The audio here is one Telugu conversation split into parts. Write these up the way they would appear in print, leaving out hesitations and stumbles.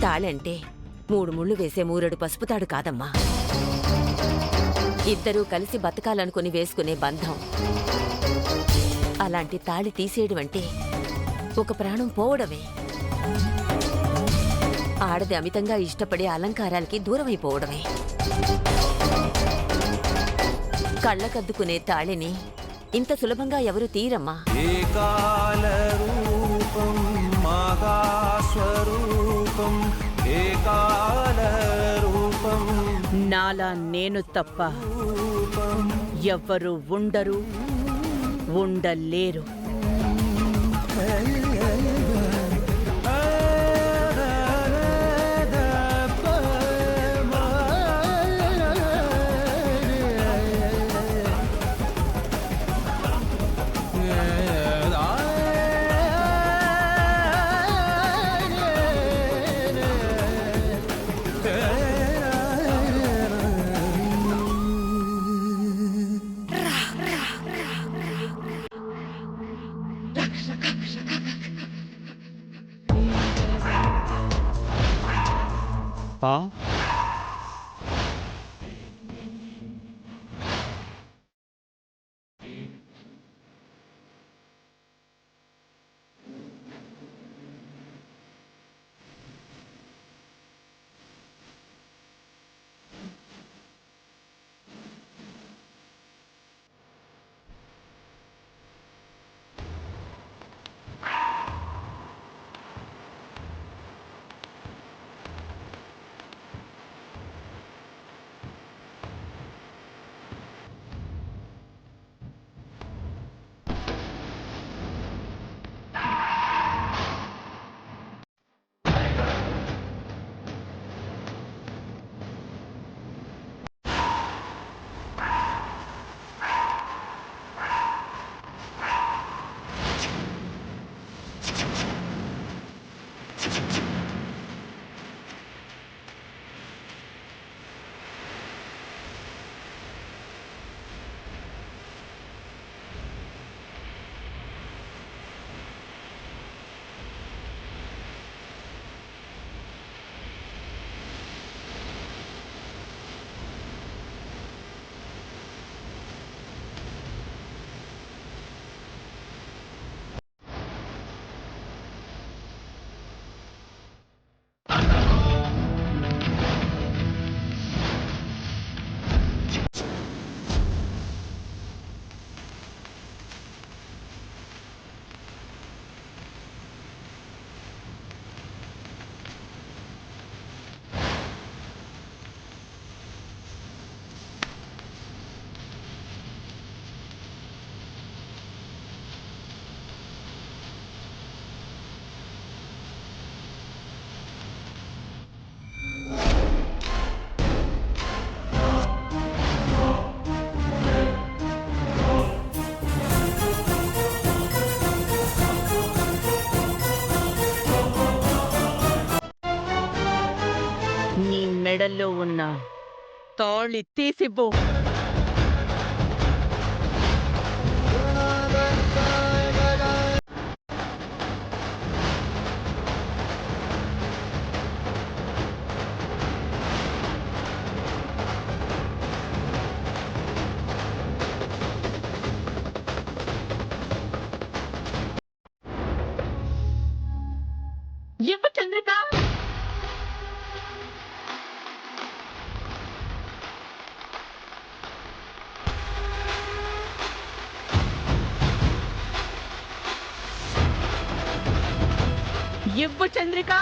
తాళంటే 3 ముళ్ళు వేసే 3 పసుపు తాడు కాదమ్మా. ఇద్దరూ కలిసి బతకాలనుకుని వేసుకునే బంధం. అలాంటి తాళి తీసేయడం అంటే ఒక ప్రాణం పోవడమే. ఆడది అమితంగా ఇష్టపడే అలంకారాలకి దూరమైపోవడమే. కళ్ళకద్దుకునే తాళిని ఇంత సులభంగా ఎవరు తీరమ్మా. నాలా నేను తప్ప ఎవ్వరు ఉండరు, ఉండలేరు. నీ మెడల్లో ఉన్న తాళి తీసిపో. ఇవ్వు చంద్రిక. ఇవ్వు చంద్రిక.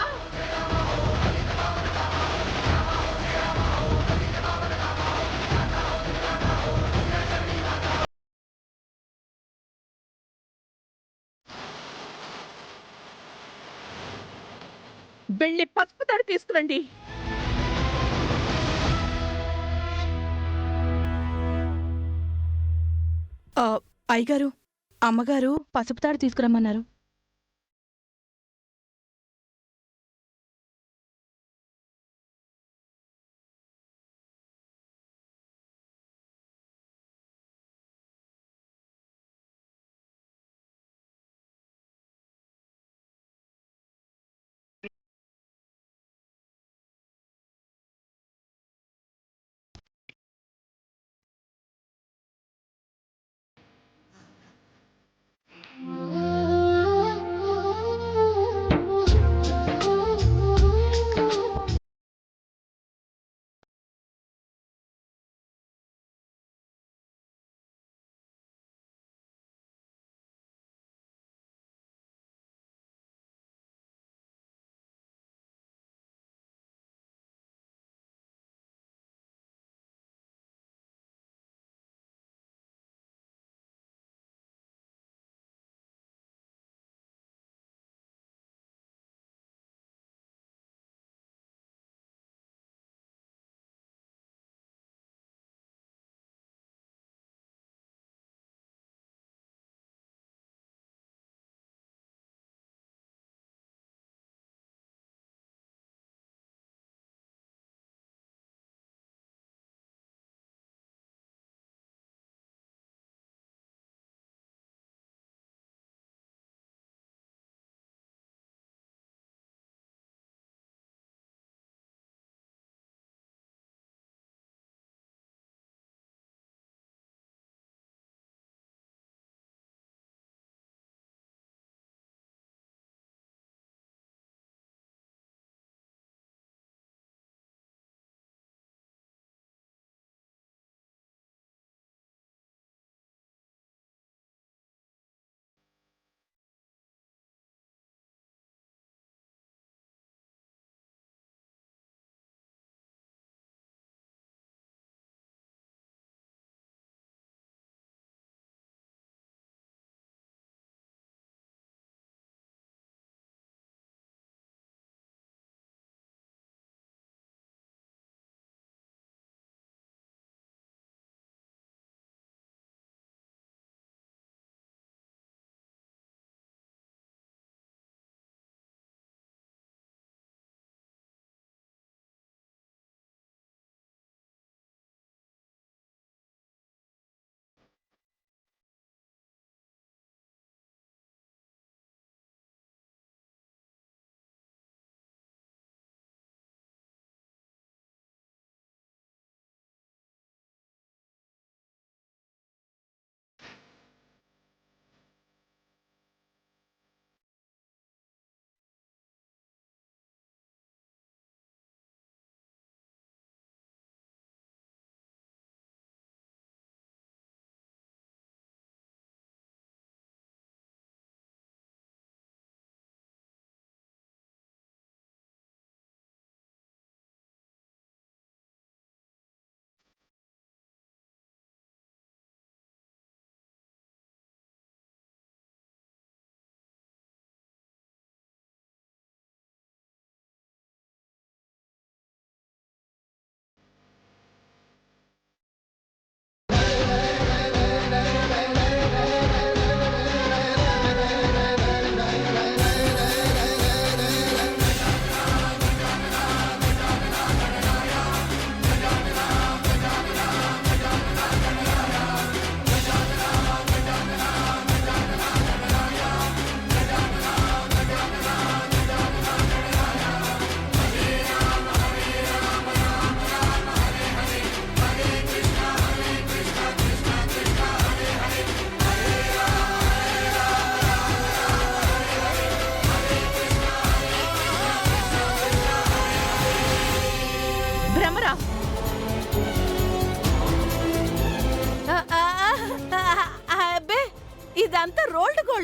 వెళ్ళి పసుపు తాడు తీసుకురండి. అయ్యగారు, అమ్మగారు పసుపు తాడు తీసుకురమ్మన్నారు.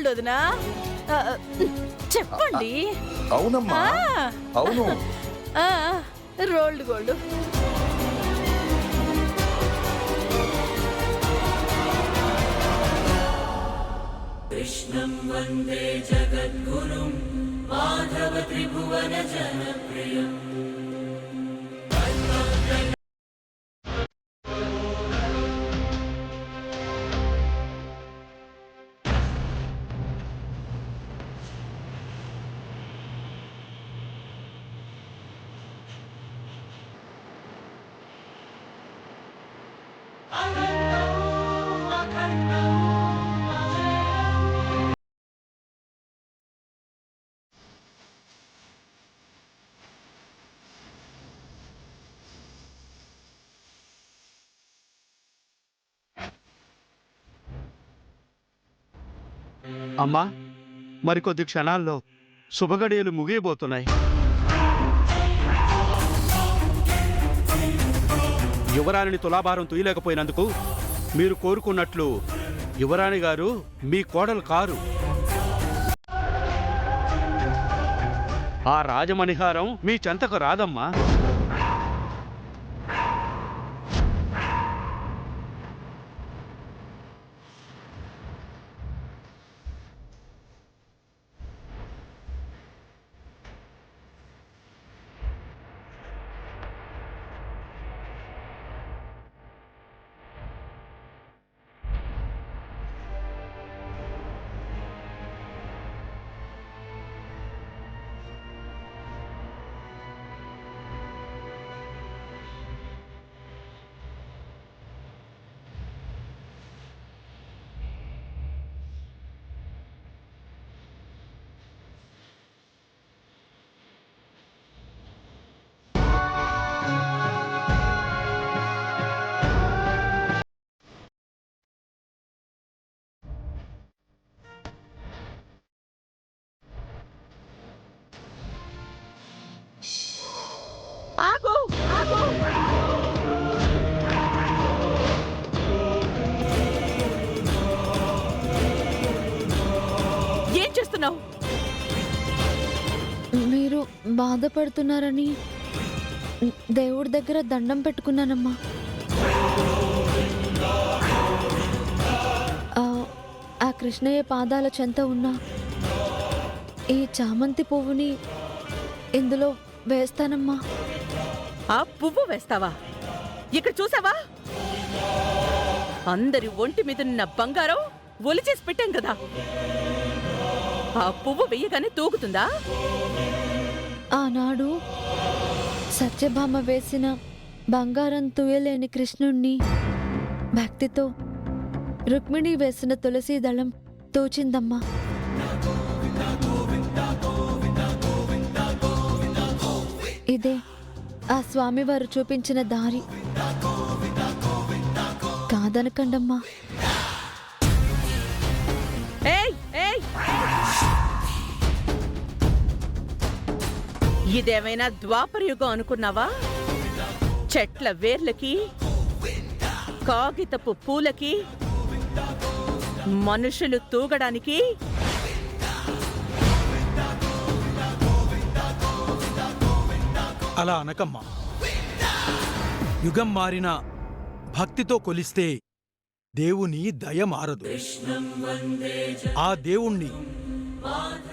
గోల్డ్ వదినా ఆ, చెప్పండి. అవునమ్మా, ఆ, అవును. ఆ, రోల్డ్ గోల్డ్. అమ్మా, మరికొద్ది క్షణాల్లో శుభగడియలు ముగియబోతున్నాయి. యువరాణిని తులాభారం తూయలేకపోయినందుకు మీరు కోరుకున్నట్లు యువరాణి గారు మీ కోడలు కారు. ఆ రాజమణిహారం మీ చెంతకు రాదమ్మా. ఆగు, ఆగు. ఏం చేస్తున్నావు? మీరు బాధపడుతున్నారని దేవుడి దగ్గర దండం పెట్టుకున్నానమ్మా. ఆ కృష్ణయ్య పాదాల చెంత ఉన్న ఈ చామంతి పువ్వుని ఇందులో వేస్తానమ్మా. ఆ పువ్వు వేస్తావా? ఇక్కడ చూసావా? అందరి ఒంటి మీదన్న బంగారం ఒలిచేసి పెట్టాం కదా. ఆ పువ్వు వెయ్యగానే తూగుతుందా? ఆనాడు సత్యభామ వేసిన బంగారం తుయలేని కృష్ణుణ్ణి భక్తితో రుక్మిణి వేసిన తులసి దళం తోచిందమ్మా. ఇదే ఆ స్వామివారు చూపించిన దారి. కాదనకండమ్మా. ఏయ్, ఏయ్! ఇదేమైనా ద్వాపరయుగం అనుకున్నావా? చెట్ల వేర్లకి, కాగితపు పూలకి, మనుషులు తూగడానికి అలా అనకమ్మా. యుగం మారిన భక్తితో కొలిస్తే దేవుని దయ మారదు. ఆ దేవుణ్ణి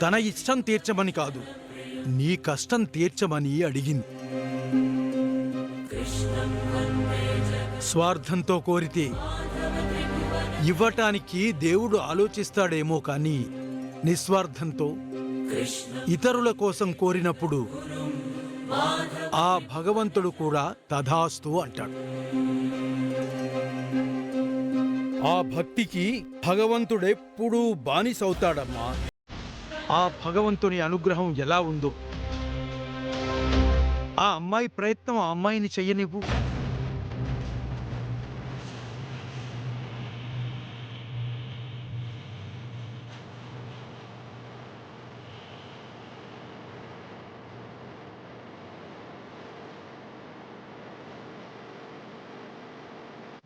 తన ఇష్టం తీర్చమని కాదు, నీ కష్టం తీర్చమని అడిగింది. స్వార్థంతో కోరితే ఇవ్వటానికి దేవుడు ఆలోచిస్తాడేమో కానీ నిస్వార్థంతో ఇతరుల కోసం కోరినప్పుడు ఆ భగవంతుడు కూడా తథాస్తు అంటాడు. ఆ భక్తికి భగవంతుడెప్పుడూ బానిసవుతాడమ్మా. ఆ భగవంతుని అనుగ్రహం ఎలా ఉందో ఆ అమ్మాయి ప్రయత్నం ఆ అమ్మాయిని చెయ్యనివ్వు.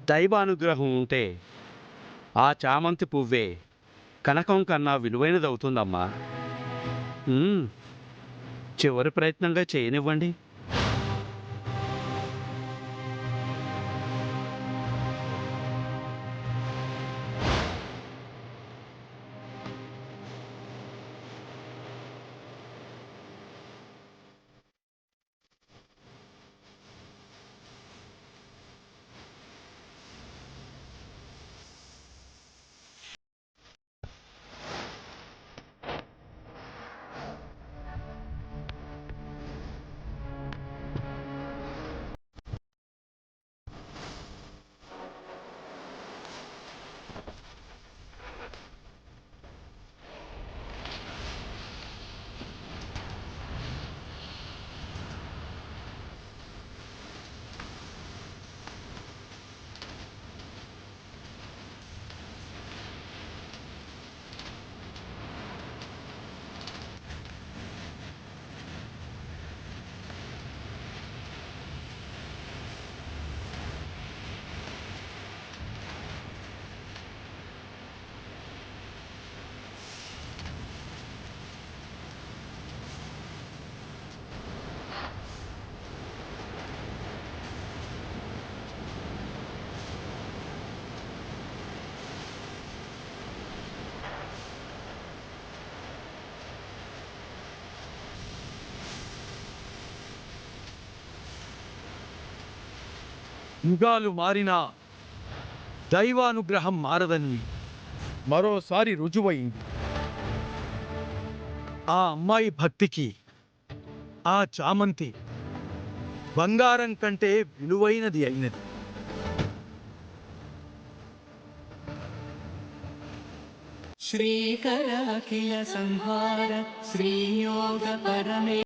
దైవానుగ్రహం ఉంటే ఆ చామంతి పువ్వే కనకం కన్నా విలువైనదవుతుందమ్మా. చివరి ప్రయత్నంగా చేయనివ్వండి. యుగాలు మారినా దైవానుగ్రహం మారదని మరోసారి రుజువైంది. ఆ అమ్మాయి భక్తికి ఆ చామంతి బంగారం కంటే విలువైనది అయినది. శ్రీకర అఖిల సంహార శ్రీయోగ పరమే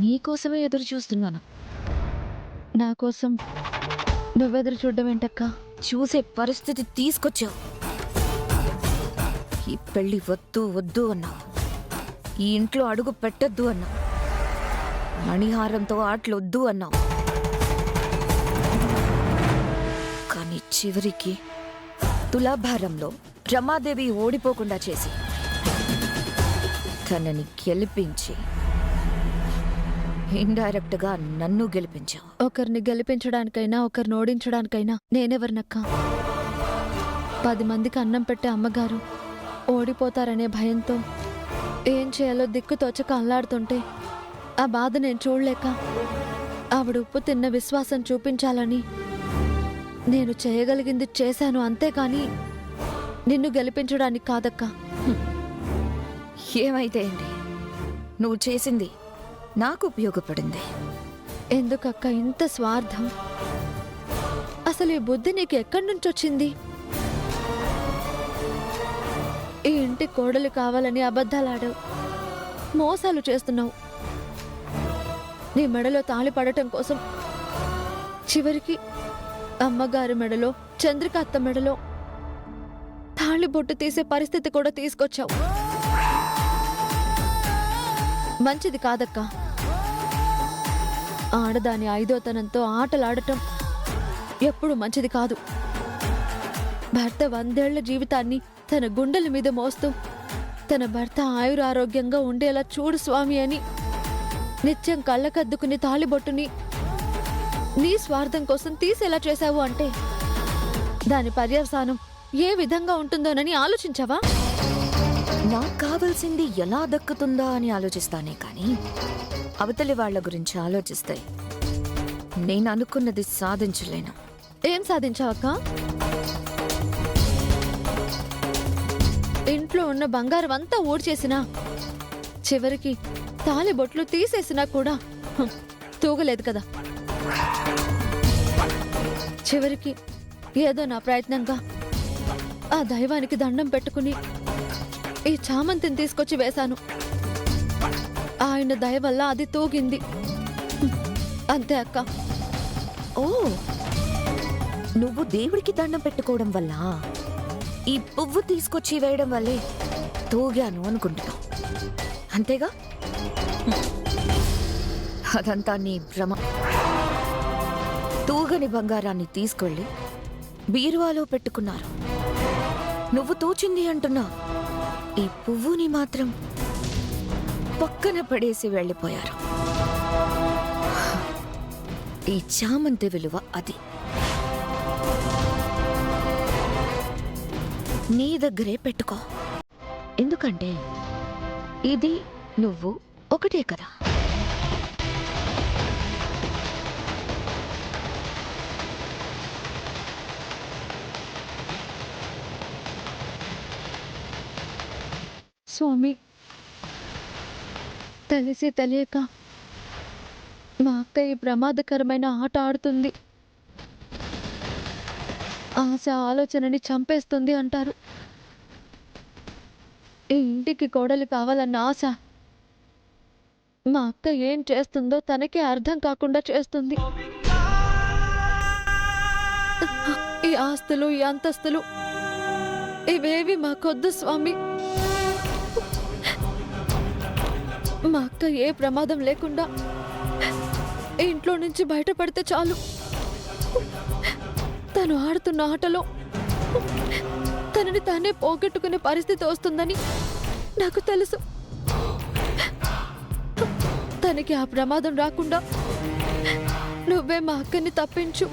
నీకోసమే ఎదురు చూస్తున్నాను. నా కోసం నువ్వెదురు చూడడం ఏంటక్కా? చూసే పరిస్థితి తీసుకొచ్చావు. ఈ పెళ్లి వద్దు వద్దు అన్నావు. ఈ ఇంట్లో అడుగు పెట్టద్దు అన్నావు. మణిహారంతో ఆటలొద్దు అన్నావు. కానీ చివరికి తులాభారంలో రమాదేవి ఓడిపోకుండా చేసి తనని గెలిపించి ఇండైరెక్ట్ గా నన్ను గెలిపించావు. ఒకరిని గెలిపించడానికైనా ఒకరిని ఓడించడానికైనా నేనెవరినక్కా? 10 మందికి అన్నం పెట్టే అమ్మగారు ఓడిపోతారనే భయంతో ఏం చేయాలో దిక్కు తోచక అల్లాడుతుంటే ఆ బాధ నేను చూడలేక ఆవిడ ఉప్పు తిన్న విశ్వాసం చూపించాలని నేను చేయగలిగింది చేశాను, అంతేకాని నిన్ను గెలిపించడానికి కాదక్కా. ఏమైతే ఏంటి, నువ్వు చేసింది నాకు ఉపయోగపడింది. ఎందుకక్క ఇంత స్వార్థం? అసలు ఈ బుద్ధి నీకు ఎక్కడి నుంచి వచ్చింది? ఈ ఇంటి కోడలు కావాలని అబద్ధాలాడావు, మోసాలు చేస్తున్నావు. నీ మెడలో తాళి పడటం కోసం చివరికి అమ్మగారి మెడలో, చంద్రిక అత్త మెడలో తాళి బొట్టు తీసే పరిస్థితి కూడా తీసుకొచ్చావు. మంచిది కాదక్కా. ఆడదాని ఐదోతనంతో ఆటలాడటం ఎప్పుడు మంచిది కాదు. భర్త 100 ఏళ్ల జీవితాన్ని తన గుండెల మీద మోస్తూ తన భర్త ఆయురారోగ్యంగా ఉండేలా చూడు స్వామి అని నిత్యం కళ్ళకద్దుకుని తాళిబొట్టుని నీ స్వార్థం కోసం తీసేలా చేశావు అంటే దాని పర్యవసానం ఏ విధంగా ఉంటుందోనని ఆలోచించావా? నాకు కావాల్సింది ఎలా దక్కుతుందా అని ఆలోచిస్తానే కానీ అవతలి వాళ్ళ గురించి ఆలోచిస్తాయి నేను అనుకున్నది సాధించలేను. ఏం సాధించావక్క? ఇంట్లో ఉన్న బంగారం అంతా ఊడ్చేసినా, చివరికి తాళి బొట్లు తీసేసినా కూడా తూగలేదు కదా. చివరికి ఏదో నా ప్రయత్నంగా ఆ దైవానికి దండం పెట్టుకుని ఈ చామంతిని తీసుకొచ్చి వేశాను. ఆయన దయ వల్ల అది తూగింది. అంతే అక్క. ఓ, నువ్వు దేవుడికి దండం పెట్టుకోవడం వల్ల, ఈ పువ్వు తీసుకొచ్చి వేయడం వల్లే తూగాను అనుకుంటున్నావు, అంతేగా? అదంతా నీ భ్రమ. తూగని బంగారాన్ని తీసుకెళ్ళి బీరువాలో పెట్టుకున్నారు. నువ్వు తూచింది అంటున్నా, ఈ పువ్వుని మాత్రం పక్కన పడేసి వెళ్ళిపోయారు. ఈ చామంతి విలువ అది. నీ దగ్గరే పెట్టుకో. ఎందుకంటే ఇది నువ్వు ఒకటే కదా. స్వామి, తెలిసి తెలియక మా అక్క ఈ ప్రమాదకరమైన ఆట ఆడుతుంది. ఆశ ఆలోచనని చంపేస్తుంది అంటారు. ఈ ఇంటికి కోడలు కావాలన్న ఆశ మా అక్క ఏం చేస్తుందో తనకే అర్థం కాకుండా చేస్తుంది. ఈ ఆస్తులు, ఈ అంతస్తులు ఇవేవి మాకొద్దు స్వామి. మా అక్క ఏ ప్రమాదం లేకుండా ఇంట్లో నుంచి బయటపడితే చాలు. తను ఆడుతున్న ఆటలో తనని తానే పోగొట్టుకునే పరిస్థితి వస్తుందని నాకు తెలుసు. తనకి ఆ ప్రమాదం రాకుండా నువ్వే మా అక్కని తప్పించు.